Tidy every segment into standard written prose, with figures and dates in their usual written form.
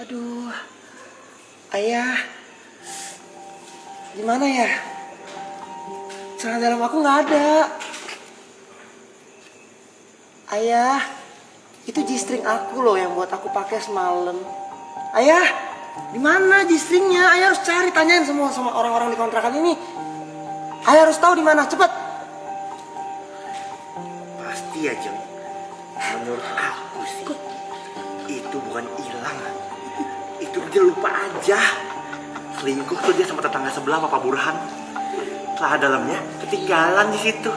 Aduh, ayah, gimana ya? Celana dalam aku nggak ada. Ayah, itu G-string aku loh yang buat aku pakai semalam. Ayah, di mana G-stringnya? Ayah harus cari, tanyain semua sama orang-orang di kontrakan ini. Ayah harus tahu di mana, cepet. Pasti ya, Jeng. Menurut aku sih, itu bukan hilang. Itu dia lupa aja. Selingkuh tuh dia sama tetangga sebelah, Pak Burhan. Celana dalamnya ketinggalan di situ.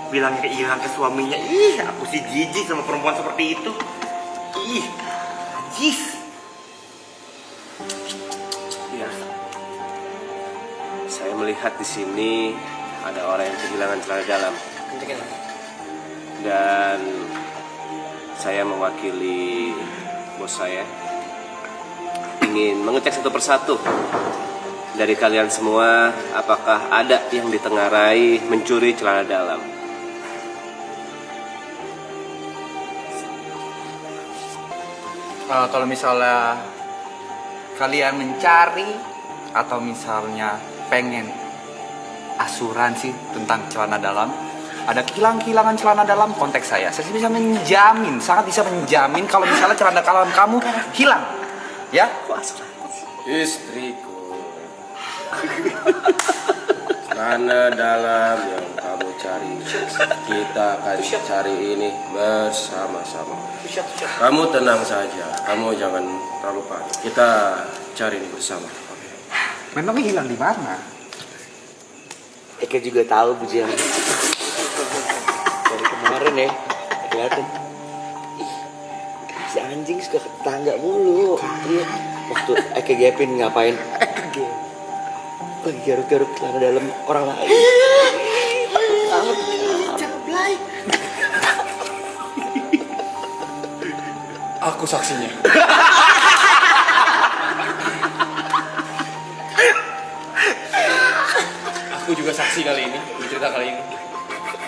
Bilangnya hilang ke suaminya. Ih, aku sih jijik sama perempuan seperti itu. Ih, najis. Iya. Saya melihat di sini ada orang yang kehilangan celana dalam. Dan saya mewakili bos saya ingin mengecek satu persatu dari kalian semua, apakah ada yang ditengarai mencuri celana dalam. Kalau misalnya kalian mencari atau misalnya pengen asuransi tentang celana dalam, ada kehilangan celana dalam, kontak saya bisa menjamin, sangat bisa menjamin kalau misalnya celana dalam kamu hilang, ya? Istriku, celana dalam yang kamu cari, kita akan cari ini bersama-sama. Kamu tenang saja, kamu jangan terlalu panik. Kita cari ini bersama. Memangnya hilang di mana? Eka juga tahu Bu Jam. Dari kemarin ya, kelihatan. Ih, si anjing suka ke tetangga mulu. Iya. Waktu Eka gapin ngapain? Lagi garuk-garuk celana dalam orang lain. Cablay. Aku saksinya. Aku juga saksi kali ini, bercerita kali ini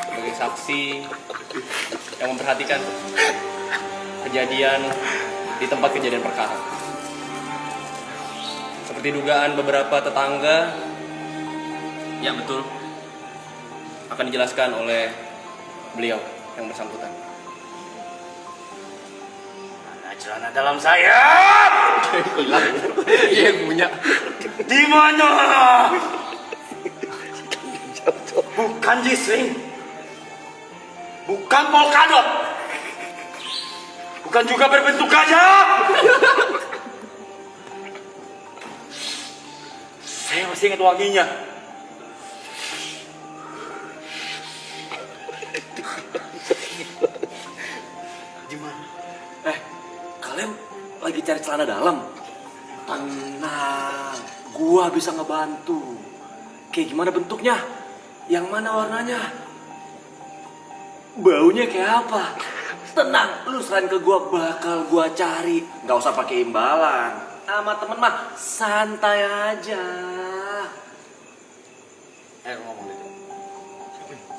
sebagai saksi yang memperhatikan kejadian di tempat kejadian perkara. Seperti dugaan beberapa tetangga, ya betul, akan dijelaskan oleh beliau yang bersangkutan. Mana celana dalam saya? Iya punya. Di mana? Bukan G-string, bukan polkadot, bukan juga berbentuk gajah. Saya masih ingat wanginya. Gimana? Kalian lagi cari celana dalam? Tenang, gua bisa ngebantu. Kayak gimana bentuknya? Yang mana warnanya? Baunya kayak apa? Tenang, lu serahin ke gua, bakal gua cari. Gak usah pakai imbalan. Sama temen mah santai aja. Ayo ngomong deh.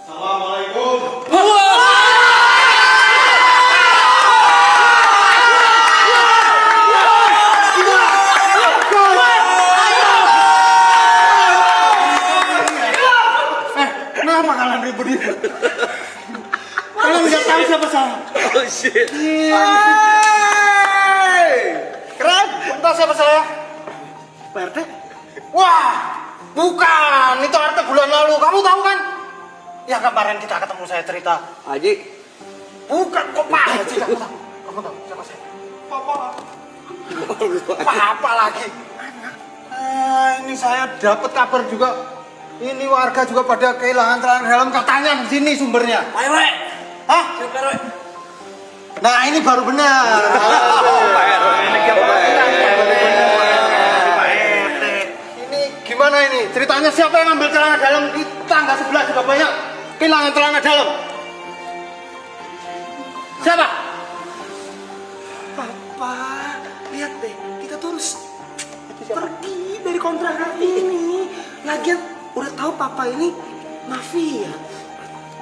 Assalamualaikum. Kenapa kalian ribut-ribut? Kalian nggak tahu siapa saya? Oh shit. Keren, entah siapa saya? Pak RT? Wah, bukan. Itu RT bulan lalu. Kamu tahu kan? Yang kemarin kita ketemu saya cerita. Haji. Bukan kok Pak Haji. Kamu tahu siapa saya? Papa. Papa lagi. Ini saya dapat kabar juga. Ini warga juga pada kehilangan celana dalam, katanya di sini sumbernya. Pak RW. Hah? Pak RW. Nah ini baru benar. Ini gimana ini? Ceritanya siapa yang ngambil celana dalam? Di tangga sebelah juga banyak kehilangan celana dalam. Siapa? Papa, lihat deh, kita terus pergi dari kontrakan ini. Lagian udah tahu Papa ini mafia.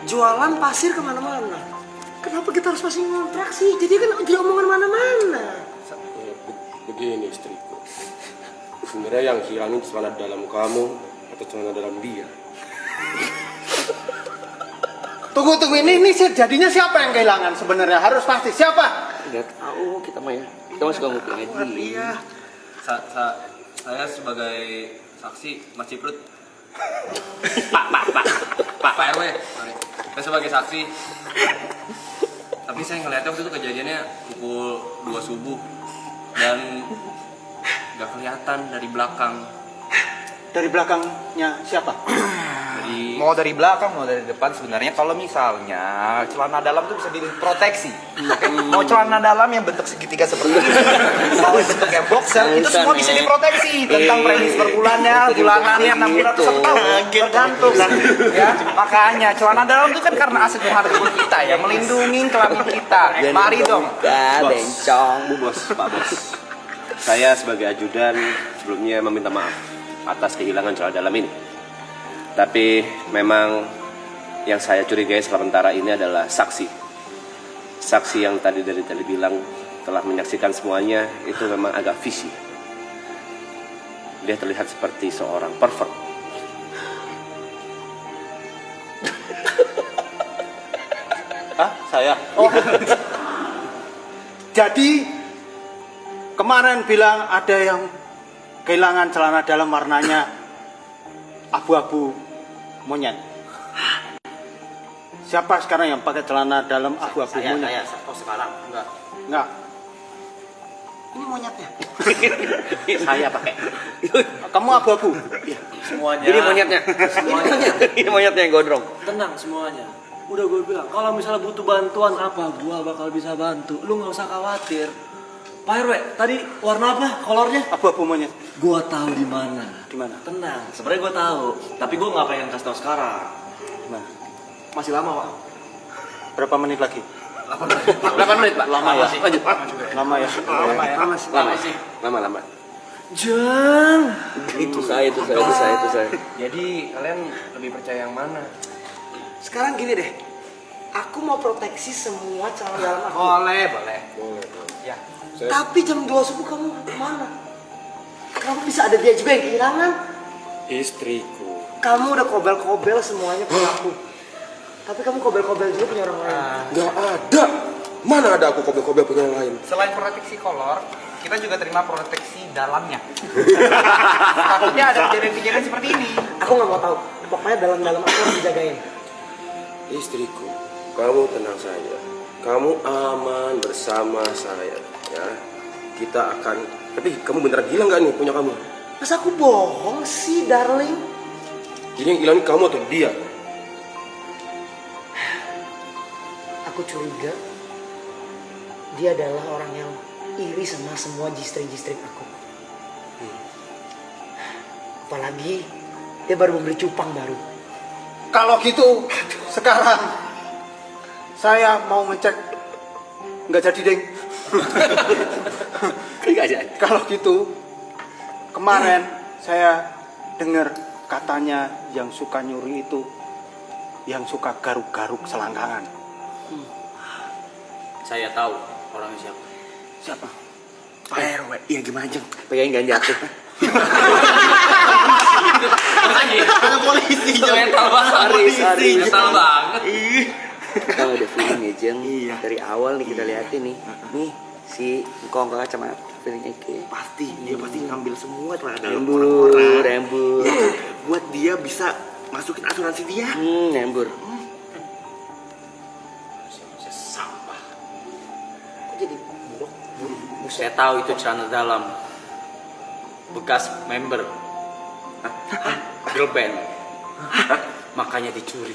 jualan pasir kemana-mana. Kenapa kita harus masih ngontrak sih? Jadi kan jadi omongan mana-mana. Begini istriku, sebenarnya yang hilangin celana dalam kamu atau celana dalam dia? Tunggu, ini jadinya siapa yang kehilangan sebenarnya? Harus pasti siapa? Nggak tahu kita mah ya. Kita mah suka nguping aja. Iya. Saya sebagai saksi Mas Ciprut. Pak RW, sorry. Saya sebagai saksi. Tapi saya ngeliatnya waktu itu kejadiannya pukul 2 subuh dan nggak kelihatan dari belakang. Dari belakangnya siapa? Mau dari belakang, mau dari depan, sebenarnya kalau misalnya celana dalam itu bisa diproteksi. Oke? Mau celana dalam yang bentuk segitiga seperti ini, mau bentuk kayak boxer, itu semua bisa diproteksi tentang premis per bulannya, bulanannya, 6 bulan atau 1 tahun, tergantung. Ya, makanya celana dalam itu kan karena aset berharga kita ya, melindungi kelamin kita. Mari dong. Bencong. Pak Bos, saya sebagai ajudan sebelumnya meminta maaf atas kehilangan celana dalam ini. Tapi memang yang saya curigai sementara ini adalah saksi. Saksi yang tadi bilang telah menyaksikan semuanya itu memang agak fishy. Dia terlihat seperti seorang pervert. Hah? Saya? Oh. Jadi kemarin bilang ada yang kehilangan celana dalam warnanya abu-abu monyet. Siapa sekarang yang pakai celana dalam abu-abu monyet? Oh sekarang Enggak. Ini monyetnya. saya pakai. Kamu abu-abu? Semuanya. Ini monyetnya. Ini monyetnya yang gondrong. Tenang semuanya. Udah gue bilang, kalau misalnya butuh bantuan apa, gue bakal bisa bantu. Lu nggak usah khawatir. Pak RW, tadi warna apa kolornya? Abu-abu monyet. Gue tahu di mana. Di mana? Tenang, sebenarnya gue tahu. Tapi gue nggak pengen kasih tahu sekarang. Nah, Masih lama, Pak. berapa menit lagi? 8 menit, Pak. Lama ya? Lanjut. Lama ya? Lama. Jang. Itu saya. Jadi kalian lebih percaya yang mana? Sekarang gini deh. Aku mau proteksi semua celana dalam aku. Boleh. Ya. Tapi jam 2 subuh kamu kemana? Kamu bisa ada dia juga yang kehilangan. Istriku. Kamu udah kobel-kobel semuanya punya aku. Tapi kamu kobel-kobel juga punya orang lain. Gak ada. Mana ada aku kobel-kobel punya yang lain? Selain proteksi kolor, kita juga terima proteksi dalamnya. Takutnya ada kejadian-kejadian seperti ini. Aku nggak mau tahu. Pokoknya dalam-dalam aku harus dijagain. Istriku, kamu tenang saja. Kamu aman bersama saya, ya. Kita akan. Tapi kamu beneran hilang gak nih punya kamu? Masa aku bohong sih, darling? Jadi yang hilang kamu atau dia? Aku curiga dia adalah orang yang iri sama semua jistri-jistri aku. Apalagi dia baru membeli cupang baru. Kalau gitu, sekarang saya mau ngecek. Nggak jadi, Deng. Kalau gitu, kemarin saya dengar katanya yang suka nyuri itu yang suka garuk-garuk selangkangan. Saya tahu orangnya siapa. Siapa? Pak RW, iya gimana Jeng? Pengen gak jatuh. Ada polisi Jeng. Mental banget. Sorry. Mental banget. Kalau udah feeling ya Jeng. Dari awal nih kita liatin nih. Nih si Ngkong kacamata feelingnya kayak Pasti, dia pasti ngambil semua celana dalam orang-orang. rembur. Ya, buat dia bisa masukin asuransi dia. Rembur. Saya tahu itu celana dalam bekas member girl band. Makanya dicuri.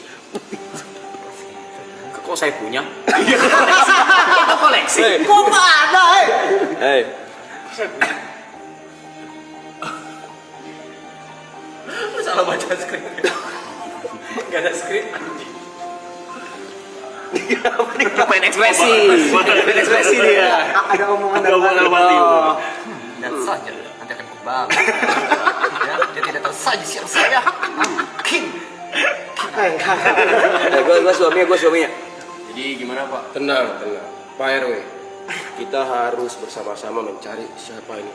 Kok saya punya? Kok koleksi? Kok nggak ada, Hei. Lu salah baca skrip. Gak ada skrip. Main ekspresi. Main ekspresi dia. Ada omongan dari hati. Dan saja nanti akan kembali. Ya, dia tidak tahu saja siapa saya. King. Gue suaminya. Jadi gimana Pak? Tenang. Pak RW, kita harus bersama-sama mencari siapa ini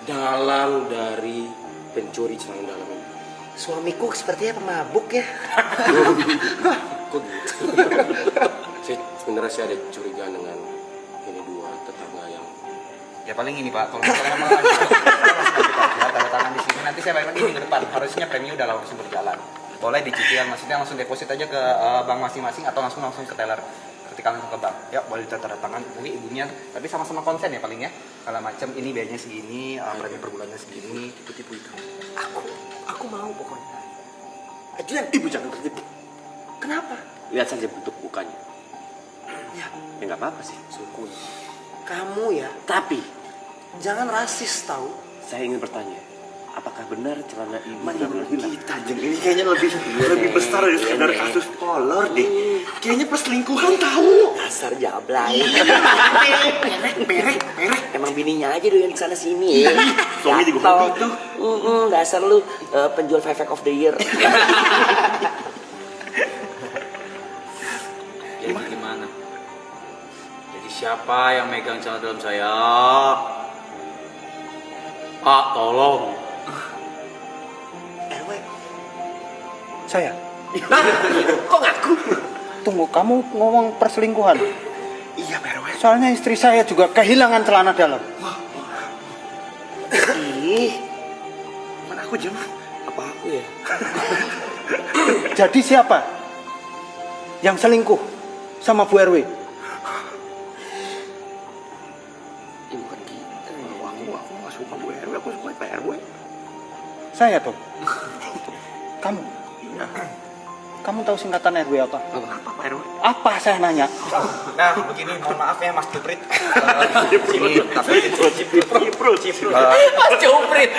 dalang dari pencuri celana dalam ini. Suamiku sepertinya pemabuk ya. Kok gitu? Sebenarnya saya ada curiga dengan ini dua tetangga yang Ya paling ini Pak, kalau misalnya memang ada tanda tangan di sini, nanti saya bayar lagi minggu depan. Harusnya premi udah langsung berjalan. Boleh dicicil, maksudnya langsung deposit aja ke bank masing-masing atau langsung ke teller ketika langsung ke bank. Ya boleh tanda tangan ibunya, tapi sama-sama konsen ya paling ya. Kalau macam ini biayanya segini, premi per bulannya segini, tipu-tipu itu. Aku mau pokoknya. Ajuan ibu jangan tertipu. Kenapa? Lihat saja bentuk mukanya. Ya, Ya nggak apa-apa sih, sukun. kamu ya. Tapi Jangan rasis tahu. saya ingin bertanya, apakah benar celana ini Menurut hilang? kita jeng ini kayaknya lebih besar dari sekedar kasus kolor deh. Kayaknya perselingkuhan tahu. Dasar jablay. Perek. Emang bininya aja doyan kesana sini ya. Suami juga Gatel. begitu. Dasar lu penjual Five of the Year. Jadi gimana? Jadi siapa yang megang celana dalam saya? Pak, tolong. RW. Saya. Kok ngaku? Tunggu, kamu ngomong perselingkuhan. Iya, RW. Soalnya istri saya juga kehilangan celana dalam. Ih. Mana aku jam? Apa aku ya? Jadi siapa yang selingkuh sama Bu RW? Ya, bukan kita. Aku gak suka Bu RW, aku suka Pak RW. Saya tuh. Kamu tahu singkatan RW apa? Apa Pak RW? Apa saya nanya? Nah, begini, mohon maaf ya Mas Juprit. Sini, tapi Mas Juprit.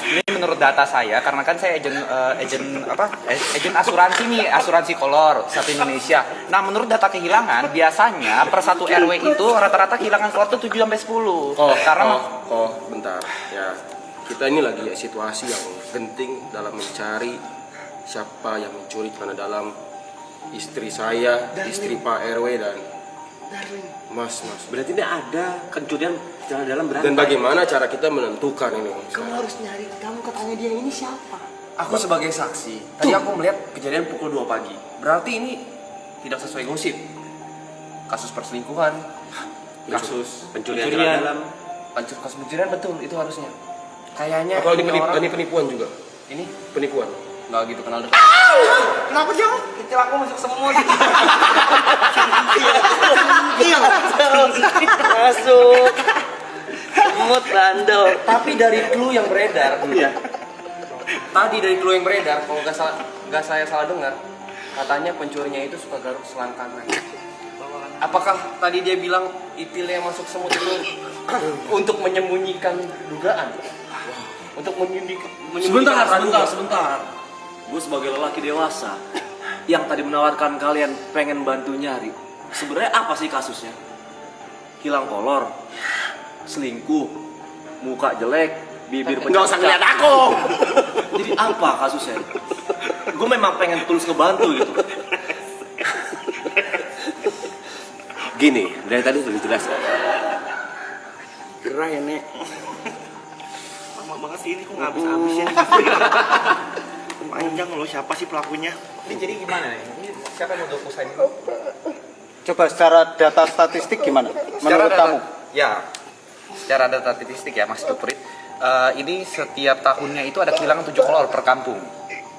ini menurut data saya, karena kan saya agen asuransi nih, asuransi kolor satu Indonesia. Nah, menurut data kehilangan, biasanya per satu RW itu rata-rata kehilangan kolor tuh 7 sampai 10. Karena bentar ya, kita ini lagi situasi yang penting dalam mencari siapa yang mencuri celana dalam istri saya, istri Pak RW dan Mas. Berarti ini ada pencurian celana dalam berapa? Dan bagaimana cara kita menentukan ini? Kamu harus nyari, kamu katanya dia ini siapa? Aku sebagai saksi, tadi aku melihat kejadian pukul 2 pagi. Berarti ini tidak sesuai gosip. Kasus perselingkuhan, kasus Pencurian celana dalam. kasus pencurian betul itu harusnya. Kayaknya Kalau ini ini penipuan juga, ini penipuan. nggak gitu kenal dekat. Kenapa jauh? kecil aku masuk semut. Masuk. Semut bandel. Tapi dari clue yang beredar, tadi dari clue yang beredar, kalau nggak saya salah dengar, katanya pencurinya itu suka garuk selangkangan. Apakah tadi dia bilang itilnya masuk semut itu untuk menyembunyikan dugaan? Untuk menyembunyikan Sebentar. Gue sebagai lelaki dewasa yang tadi menawarkan kalian pengen bantu nyari. Sebenarnya apa sih kasusnya? Hilang kolor, selingkuh, muka jelek, bibir Nggak usah ngeliat pencak. aku. Jadi apa kasusnya? Gue memang pengen tulus ngebantu gitu. Gini, dari tadi sudah dijelaskan. Gerah ya, Nek. Lama banget sih ini kok nggak habis-habis ya. Panjang loh, siapa sih pelakunya? Ini jadi gimana nih? Ini siapa yang mau usaha ini? Coba secara data statistik gimana? Menurut kamu? Ya, secara data statistik ya Mas Juprit, ini setiap tahunnya itu ada kehilangan 7 kolor per kampung.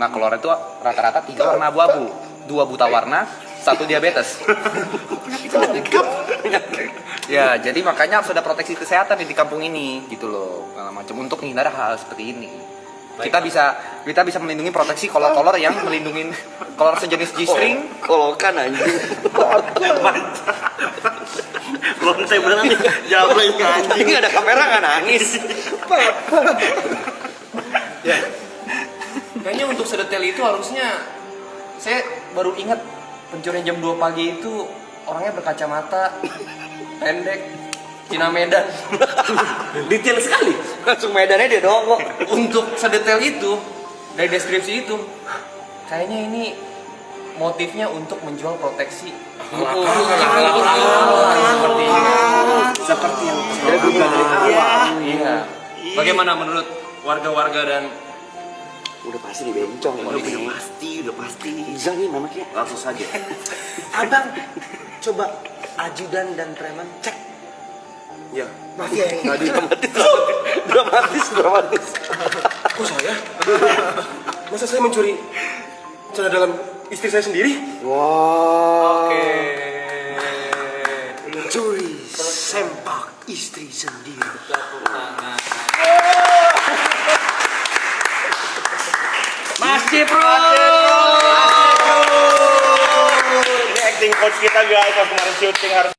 Nah, kolor itu rata-rata 3 warna abu-abu, 2 buta warna, 1 diabetes. Ya, jadi makanya harus ada proteksi kesehatan di kampung ini, gitu loh. Nah, macam untuk menghindari hal seperti ini. Kita bisa melindungi proteksi kolor-kolor yang melindungi kolor sejenis G-string. Kolokan anjing. Lontai beneran nih, jawab lagi anjing. Ini ada kamera nggak nangis. Kayaknya untuk sedetail itu harusnya saya baru ingat pencurian jam 2 pagi itu orangnya berkacamata, pendek, Cina Medan. Detail sekali. Langsung medannya dia doang kok. Untuk sedetail itu dari deskripsi itu kayaknya ini motifnya untuk menjual proteksi. Seperti yang terduga dari awal. Iya. Bagaimana menurut warga-warga dan Udah pasti dibencong Udah ini. pasti. Izal nih namanya. Langsung saja. Abang, coba ajudan dan preman cek Ya, mafia ini. tadi Dramatis. kok saya? Masa saya mencuri celana dalam istri saya sendiri? Wow. Mencuri sempak istri sendiri. Masih Bro. Ini acting coach kita guys, yang kemarin syuting harus